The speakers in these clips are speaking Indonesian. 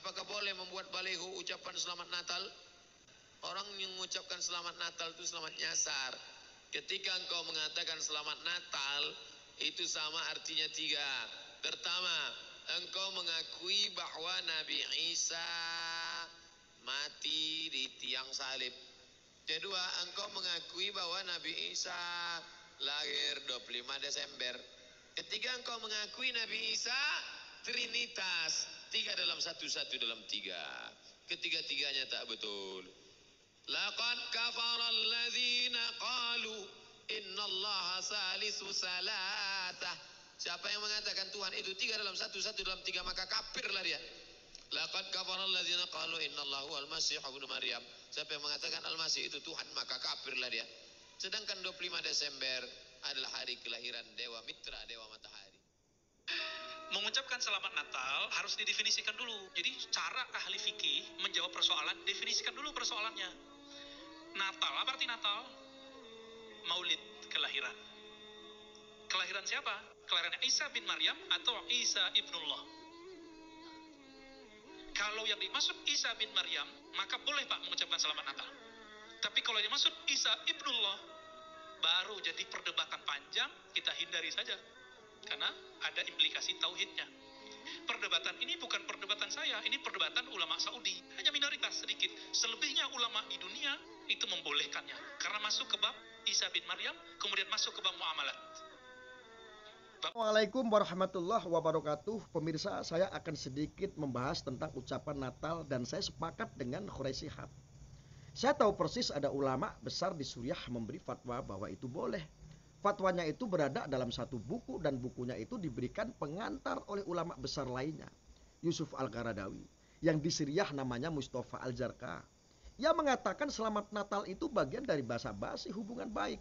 apakah boleh membuat baliho ucapan selamat Natal? Orang yang mengucapkan selamat Natal itu selamat nyasar. Ketika engkau mengatakan selamat Natal, itu sama artinya tiga. Pertama, engkau mengakui bahwa Nabi Isa mati di tiang salib. Kedua, engkau mengakui bahwa Nabi Isa lahir 25 Desember. Ketiga, engkau mengakui Nabi Isa Trinitas, tiga dalam satu, satu dalam tiga. Ketiga-tiganya tak betul. Laqad kafara alladzina qalu innallaha salisu salatah. Siapa yang mengatakan Tuhan itu tiga dalam satu, satu dalam tiga, maka kafirlah dia. Laqad kafara alladzina qalu innallahu al-masih ibnu Maryam. Siapa yang mengatakan Al-Masih itu Tuhan, maka kafirlah dia. Sedangkan 25 Desember adalah hari kelahiran Dewa Mitra, Dewa Matahari. Mengucapkan selamat Natal harus didefinisikan dulu. Jadi cara ahli fikih menjawab persoalan, definisikan dulu persoalannya. Natal, apa arti Natal? Maulid, kelahiran. Kelahiran siapa? Kelahiran Isa bin Maryam atau Isa ibnullah? Kalau yang dimaksud Isa bin Maryam, maka boleh Pak mengucapkan selamat Natal. Tapi kalau yang dimaksud Isa ibnullah, baru jadi perdebatan panjang, kita hindari saja. Karena ada implikasi tauhidnya. Perdebatan ini bukan perdebatan saya, ini perdebatan ulama Saudi. Hanya minoritas sedikit. Selebihnya ulama di dunia itu membolehkannya. Karena masuk ke bab Isa bin Maryam, kemudian masuk ke bab muamalat. Assalamualaikum warahmatullahi wabarakatuh. Pemirsa, saya akan sedikit membahas tentang ucapan Natal dan saya sepakat dengan Quraisy Shihab. Saya tahu persis ada ulama besar di Suriah memberi fatwa bahwa itu boleh. Fatwanya itu berada dalam satu buku dan bukunya itu diberikan pengantar oleh ulama besar lainnya, Yusuf Al-Qaradawi, yang di Suriah namanya Mustafa Al-Jarqa. Ia mengatakan selamat Natal itu bagian dari basa-basi hubungan baik.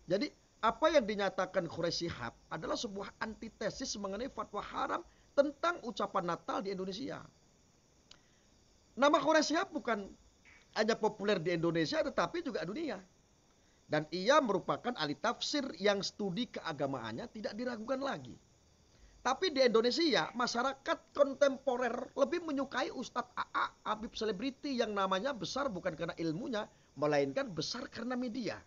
Jadi apa yang dinyatakan Quraisy Shihab adalah sebuah antitesis mengenai fatwa haram tentang ucapan Natal di Indonesia. Nama Quraisy Shihab bukan hanya populer di Indonesia tetapi juga dunia. Dan ia merupakan ahli tafsir yang studi keagamaannya tidak diragukan lagi. Tapi di Indonesia, masyarakat kontemporer lebih menyukai Ustadz AA, Habib selebriti yang namanya besar bukan karena ilmunya, melainkan besar karena media.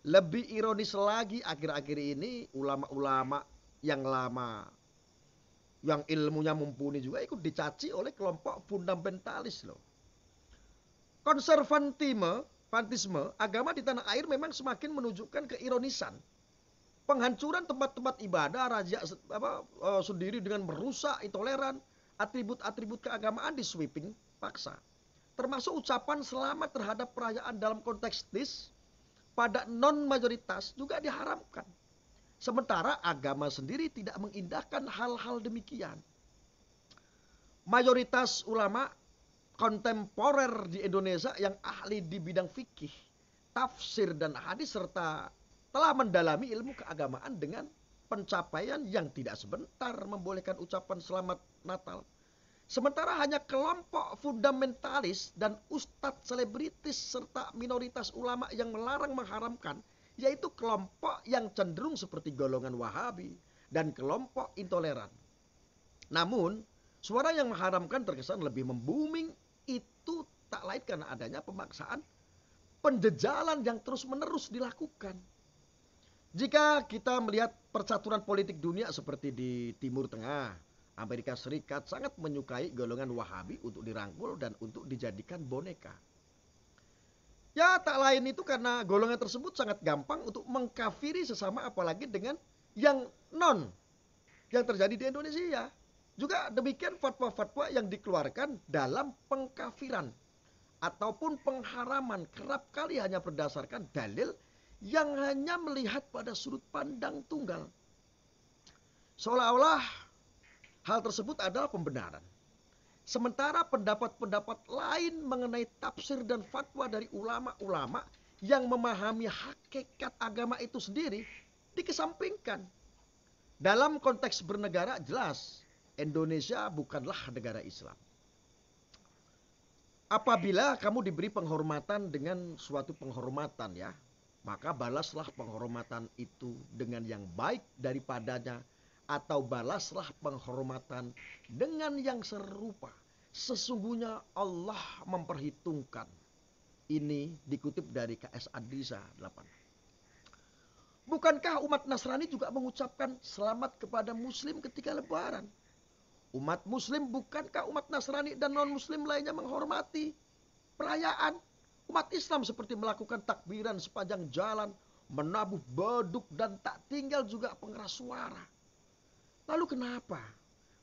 Lebih ironis lagi akhir-akhir ini ulama-ulama yang lama, yang ilmunya mumpuni juga ikut dicaci oleh kelompok fundamentalis loh. Fanatisme agama di tanah air memang semakin menunjukkan keironisan. Penghancuran tempat-tempat ibadah, raja sendiri dengan merusak intoleran, atribut-atribut keagamaan di sweeping paksa. Termasuk ucapan selamat terhadap perayaan dalam konteks etnis pada non-mayoritas juga diharamkan. Sementara agama sendiri tidak mengindahkan hal-hal demikian. Mayoritas ulama kontemporer di Indonesia yang ahli di bidang fikih, tafsir dan hadis serta telah mendalami ilmu keagamaan dengan pencapaian yang tidak sebentar membolehkan ucapan selamat Natal. Sementara hanya kelompok fundamentalis dan ustadz selebritis serta minoritas ulama yang melarang mengharamkan, yaitu kelompok yang cenderung seperti golongan Wahabi dan kelompok intoleran. Namun, suara yang mengharamkan terkesan lebih membuming. Itu tak lain karena adanya pemaksaan penjejalan yang terus-menerus dilakukan. Jika kita melihat percaturan politik dunia seperti di Timur Tengah, Amerika Serikat sangat menyukai golongan Wahabi untuk dirangkul dan untuk dijadikan boneka. Ya tak lain itu karena golongan tersebut sangat gampang untuk mengkafiri sesama, apalagi dengan yang non yang terjadi di Indonesia. Juga demikian fatwa-fatwa yang dikeluarkan dalam pengkafiran ataupun pengharaman kerap kali hanya berdasarkan dalil yang hanya melihat pada sudut pandang tunggal. Seolah-olah hal tersebut adalah pembenaran. Sementara pendapat-pendapat lain mengenai tafsir dan fatwa dari ulama-ulama yang memahami hakikat agama itu sendiri dikesampingkan. Dalam konteks bernegara jelas Indonesia bukanlah negara Islam. Apabila kamu diberi penghormatan dengan suatu penghormatan ya, maka balaslah penghormatan itu dengan yang baik daripadanya, atau balaslah penghormatan dengan yang serupa. Sesungguhnya Allah memperhitungkan. Ini dikutip dari KS Adrisa 8. Bukankah umat Nasrani juga mengucapkan selamat kepada Muslim ketika Lebaran? Umat Muslim, bukankah umat Nasrani dan non-Muslim lainnya menghormati perayaan? Umat Islam seperti melakukan takbiran sepanjang jalan, menabuh beduk dan tak tinggal juga pengeras suara. Lalu kenapa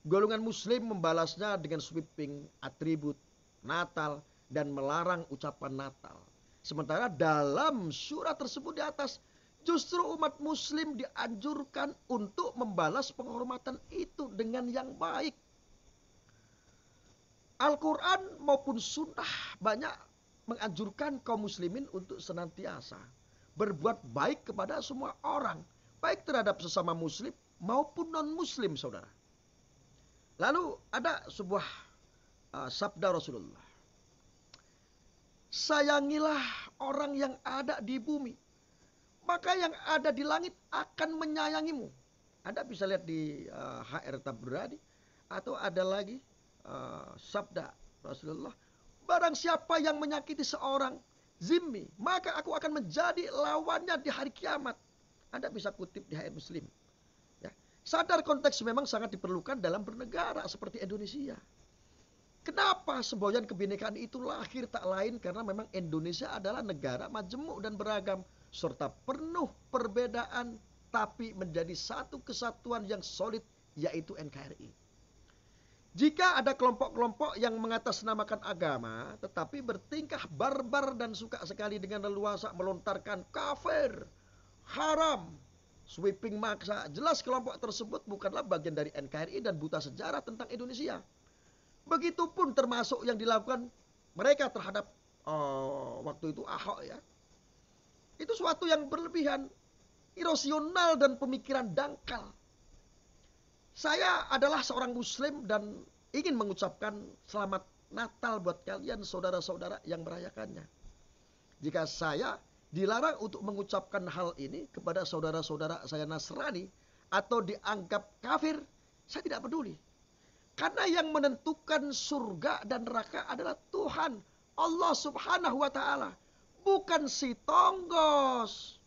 golongan Muslim membalasnya dengan sweeping atribut Natal dan melarang ucapan Natal? Sementara dalam surat tersebut di atas, justru umat Muslim dianjurkan untuk membalas penghormatan itu dengan yang baik. Al-Quran maupun sunnah banyak menganjurkan kaum muslimin untuk senantiasa berbuat baik kepada semua orang, baik terhadap sesama muslim maupun non-muslim, saudara. Lalu ada sebuah sabda Rasulullah. Sayangilah orang yang ada di bumi, maka yang ada di langit akan menyayangimu. Anda bisa lihat di HR Tabrani, atau ada lagi sabda Rasulullah. Barang siapa yang menyakiti seorang zimmi, maka aku akan menjadi lawannya di hari kiamat. Anda bisa kutip di HR Muslim. Ya. Sadar konteks memang sangat diperlukan dalam bernegara seperti Indonesia. Kenapa semboyan kebinekaan itu lahir tak lain karena memang Indonesia adalah negara majemuk dan beragam, serta penuh perbedaan, tapi menjadi satu kesatuan yang solid, yaitu NKRI. Jika ada kelompok-kelompok yang mengatasnamakan agama, tetapi bertingkah barbar dan suka sekali dengan leluasa melontarkan kafir, haram, sweeping maksa, jelas kelompok tersebut bukanlah bagian dari NKRI dan buta sejarah tentang Indonesia. Begitupun termasuk yang dilakukan mereka terhadap waktu itu Ahok, ya. Itu suatu yang berlebihan, irasional dan pemikiran dangkal. Saya adalah seorang muslim dan ingin mengucapkan selamat Natal buat kalian saudara-saudara yang merayakannya. Jika saya dilarang untuk mengucapkan hal ini kepada saudara-saudara saya Nasrani atau dianggap kafir, saya tidak peduli. Karena yang menentukan surga dan neraka adalah Tuhan, Allah Subhanahu wa Ta'ala, bukan si tonggos.